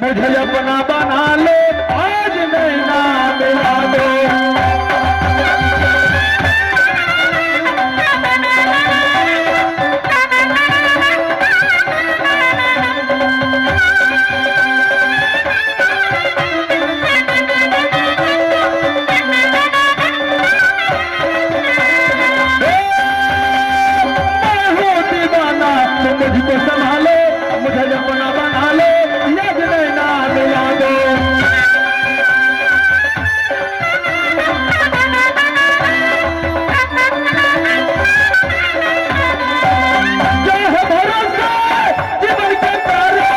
मुझे अपना बना लो आज नैना मिला दो। मुझको संभालो, मुझे अपना बना लो, याद नैना मिला दो। जो है भरोसा जीवन के तारे,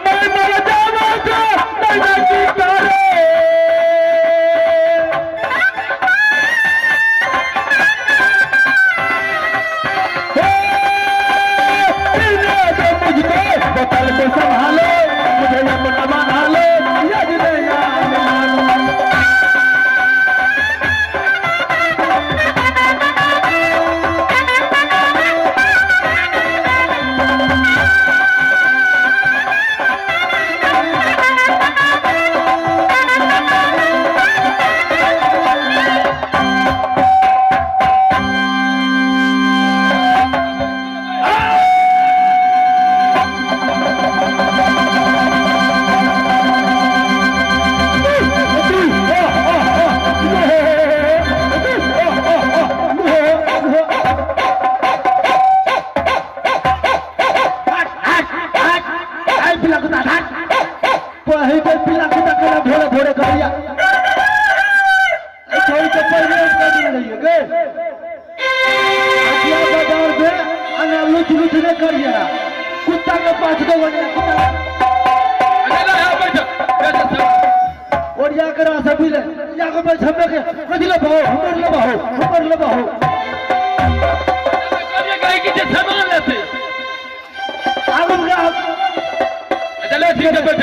मैं मर जाऊंगा नैना की तारे। कल को संभालो, मुझे अपना बना लो, याद नैना मिला दो। कुत्ता के पास दो और जाकर सभी ले जाकर बैठ हम लोग कदी ले बाहो ऊपर ले बाहो ऊपर ले बाहो कभी कहीं की जे सामान लेते आगम का चलो ठीक है बैठ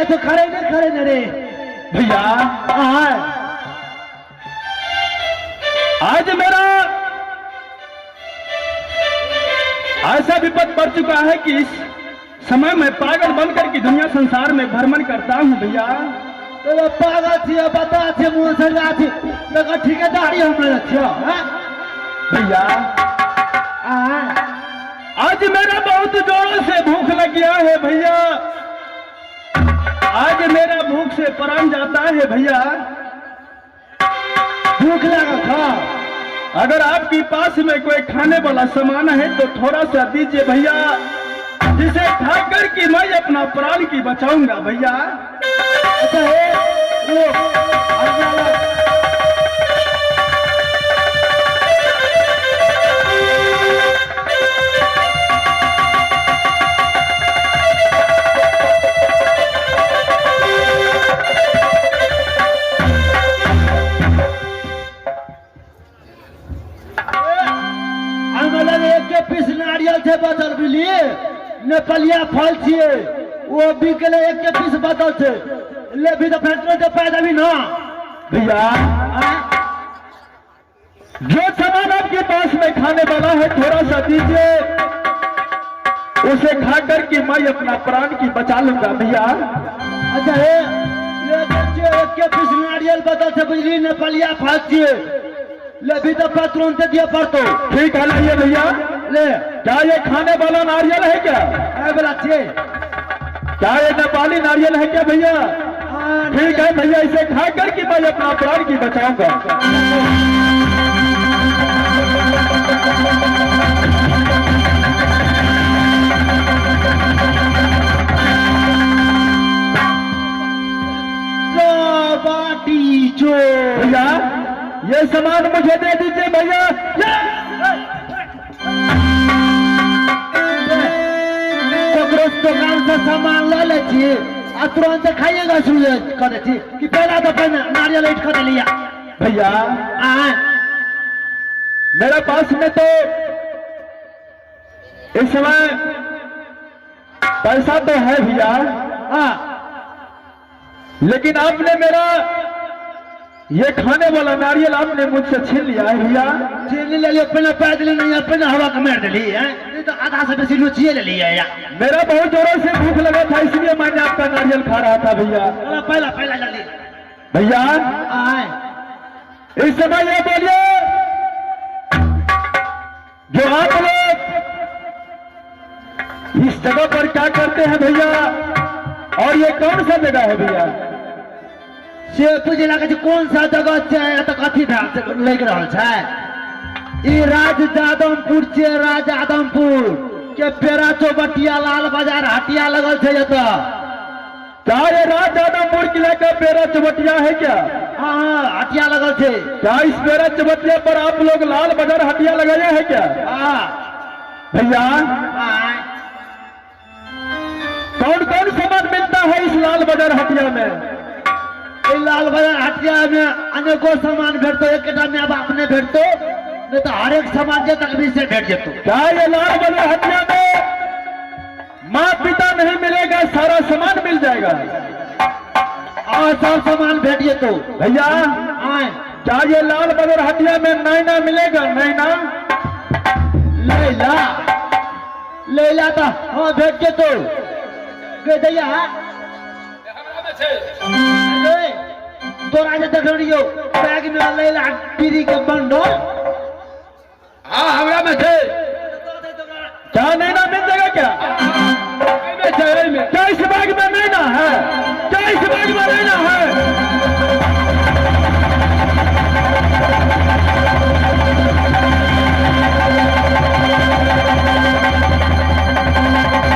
तो खड़े न रे भैया। आज मेरा ऐसा विपद पड़ चुका है कि इस समय मैं पागल बनकर की दुनिया संसार में भ्रमण करता हूँ भैया। तो पागल थी बता थे मुंह से जा थी तो ठेकेदारी हमने रखियो भैया। आज मेरा बहुत जोरों से भूख लग गया है भैया। आज मेरा भूख से प्राण जाता है भैया। भूख लगा था। अगर आपके पास में कोई खाने वाला सामान है तो थोड़ा सा दीजिए भैया, जिसे खाकर कि मैं अपना प्राण की बचाऊंगा भैया। अच्छा से बचल बिलिए नेपालिया फल छिए वो बिकले एक के पीस बचल छे ले भी तो फैक्ट्री से पैदा भी ना भैया। जो सामान आपके पास में खाने वाला है थोड़ा सा दीजिए, उसे खाकर के मैं अपना प्राण की बचा लूंगा भैया। अच्छा ये देखिए एक के पीस नारियल बदल से बुझली नेपालिया फाँसिए ले भी तो तुरंत दिया पड़तो। ठीक है लाइए भैया। ले क्या ये खाने वाला नारियल है क्या? बोला छे क्या ये नेपाली नारियल है क्या भैया? ठीक है भैया, इसे खाकर के मैं अपना प्राण की बचाऊंगा। बाटी जो भैया ये सामान मुझे दे दीजिए भैया। दुकान से सामान ले लीजिए और तुरंत खाइएगा सुनिए कर कि पहला तो पहले नारियल ईट कर लिया भैया। मेरे पास में तो इस समय पैसा तो है भैया, लेकिन आपने मेरा ये खाने वाला नारियल आपने मुझसे छीन लिया है भैया। छीन ले लिया, पहले पैदल नहीं अपने हवा का मार दिली है, नहीं तो आधा से बेसी लुचिए ले लिया या। मेरा बहुत जोरों से भूख लगा था इसलिए मैंने आपका नारियल खा रहा था भैया। पहला पहला जल्दी भैया। इस समय ये बोलिए जो आप लोग इस जगह पर क्या करते हैं भैया, और ये कौन सा जगह है भैया? से पूछे लगा कौन सा जगह है तो कथी लग रहा है? ई राज जादवपुर से राज आदमपुर के पेरा चौबटिया लाल बाजार हटिया लगल है। ये तो क्या ये राज आदमपुर किला का पेरा चौबटिया है क्या? हाँ हटिया लगल है। क्या इस पेरा चौबटिया पर आप लोग लाल बाजार हटिया लगाया है क्या? हाँ भैया। कौन कौन सामान मिलता है इस लाल बाजार हटिया में? लाल बाजार हटिया में अनेकों सामान भेटो, एक में अब आपने भेटो नहीं तो हर एक सामान के तकलीफ से भेट जेतो। क्या ये लाल बाजार हटिया में माँ पिता नहीं मिलेगा, सारा सामान मिल जाएगा? और सब सामान भेट जेतो भैया। क्या ये लाल बाजार हटिया में नैना मिलेगा? नैना लैला लैला तो हाँ भेट जेतो। दैया तोरा देख रही हो बैग में लैला पीरी के बंडो। हाँ हमरा में थे। क्या नैना मिल जाएगा क्या? क्या इस बैग में नैना है? क्या इस बैग में नैना है?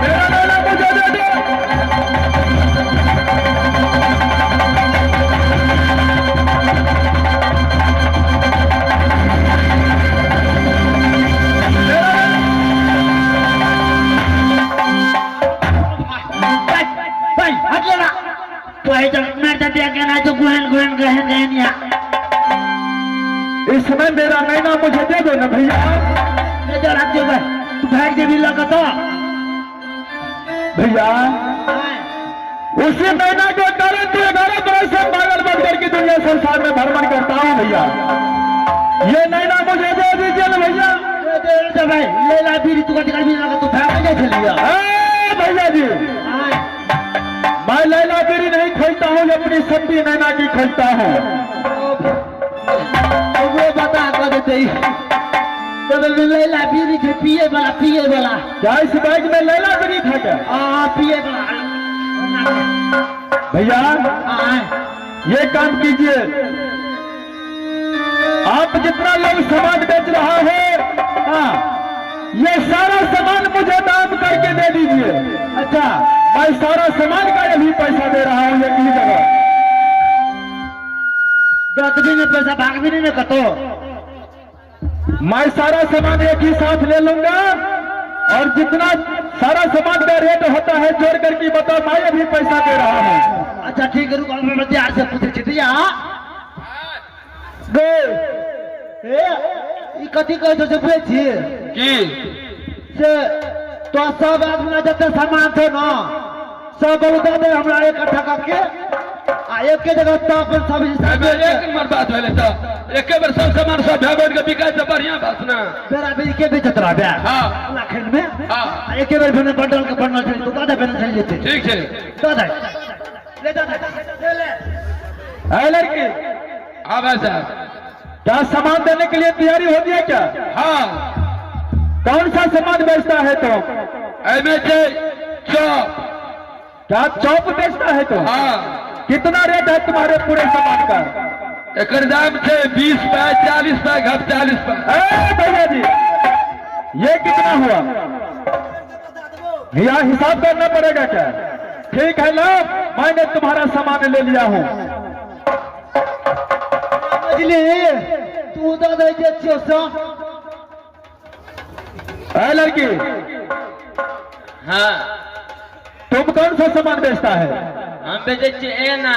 मेरा नैना मुझे दे दो। इस समय मेरा नैना मुझे दे दो ना भैया। तू भाग दे भी लगा तो भैया। उसी नैना के कारण तो 11 बरस से पागल बनकर की दुनिया संसार में भ्रमण करता हूँ भैया। ये नैना मुझे दे दीजिए ना भैया। भाई लैला पीरी तू तू भाग दे लिया भैया जी। मैं लैला बीरी नहीं खोलता हूँ, अपनी सब्जी नैना की खोलता हूँ। वो बता कर देते तो लैला बीरी थे पिए वाला। क्या इस बैग में लैला बीरी था क्या? पिए वाला भैया। ये काम कीजिए, आप जितना लोग सामान बेच रहा है ये सारा सामान मुझे दाम करके दे दीजिए। अच्छा मैं सारा सामान का अभी पैसा दे रहा हूँ एक ही जगह। भी नहीं पैसा भाग भी नहीं कतो। मैं सारा सामान एक ही साथ ले लूंगा और जितना सारा सामान का रेट होता है जोड़ करके बताओ, मैं अभी पैसा दे रहा हूँ। अच्छा ठीक है रुको मैं ध्यान से पूछ चिटिया कथी कह तो बेची की से तो सब आदमी जब सामान थे ना सब दे हमरा इकट्ठा करके एक के जगह तो अपन सब हिसाब एक नंबर बात भेले तो एक बेर सब सामान सब भेट के बिकाय से बढ़िया बात ना बेरा बेरी के बेचत रह बे हां लाखन में हां एक बेर बने बंडल के बंडल चली तो दादा बने चली जेते ठीक है दादा ले दादा ले है लड़की हाँ भाई साहब क्या सामान देने के लिए तैयारी हो गया क्या? हाँ कौन सा सामान बेचता है तो? एमे चौप क्या चौप बेचता है तो? हाँ कितना रेट है तुम्हारे पूरे सामान का? एक दाम थे 20 रुपए 40 रुपए घट 40 रुपए भैया जी ये कितना हुआ? यहाँ हिसाब करना पड़ेगा क्या? ठीक है लो मैंने तुम्हारा सामान ले लिया हूँ। मजली तू दादा के चोसा है लड़की हाँ तुम कौन सा सामान बेचता है? हम बेचे एना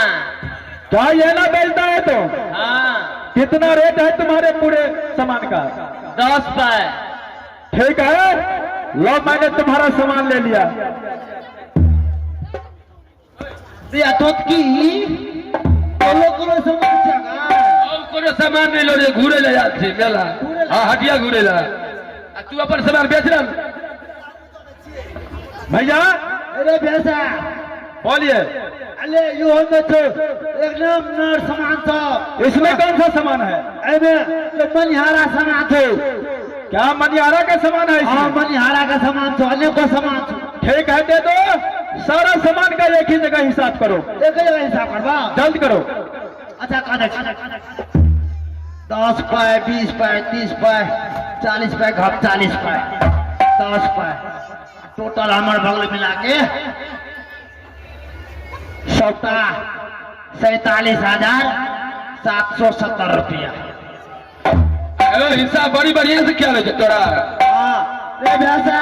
क्या ये ना बेचता है तो? हाँ कितना रेट है तुम्हारे पूरे सामान का? 10 रुपए ठीक है लो मैंने तुम्हारा सामान ले लिया। दिया तो की कोनो सामान जगह और कोनो सामान नहीं लो रे घूरे ले जाते मेला हाँ हटिया घूरे ला तू अपन सामान बेच रहा भैया अरे भैंसा बोलिए अले यो में तो एकदम नर सामान था इसमें कौन सा सामान है? अबे तो मनिहारा सामान था क्या मनिहारा का सामान है हाँ इसमें? मनिहारा का सामान था अनेकों सामान था ठीक है दे दो सारा सामान का एक ही जगह हिसाब करो एक जगह हिसाब करवा जल्द करो। अच्छा का 10 रुपए 20 रुपए 30 रुपए 40 रुपए घट 40 रुपए 10 रुपए टोटल हमारे बगल मिला के 47,770 रुपया। हिसाब बड़ी बढ़िया से क्या ले तोरा रे भैंसा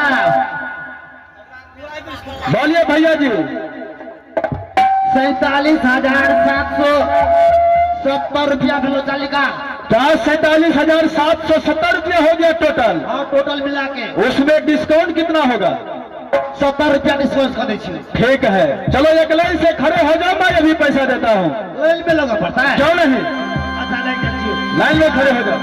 बोलिए भैया जी 47,770 रुपया भेलो चाली का क्या 47,770 रुपया हो गया टोटल? हाँ टोटल मिला के उसमें डिस्काउंट कितना होगा? 70 रुपया डिस्काउंट कर दी ठीक है चलो एक लाइन से खड़े हो जाओ मैं अभी पैसा देता हूँ। लाइन में लगा पड़ता है क्यों नहीं अच्छा नहीं लाइन में खड़े हो जाओ।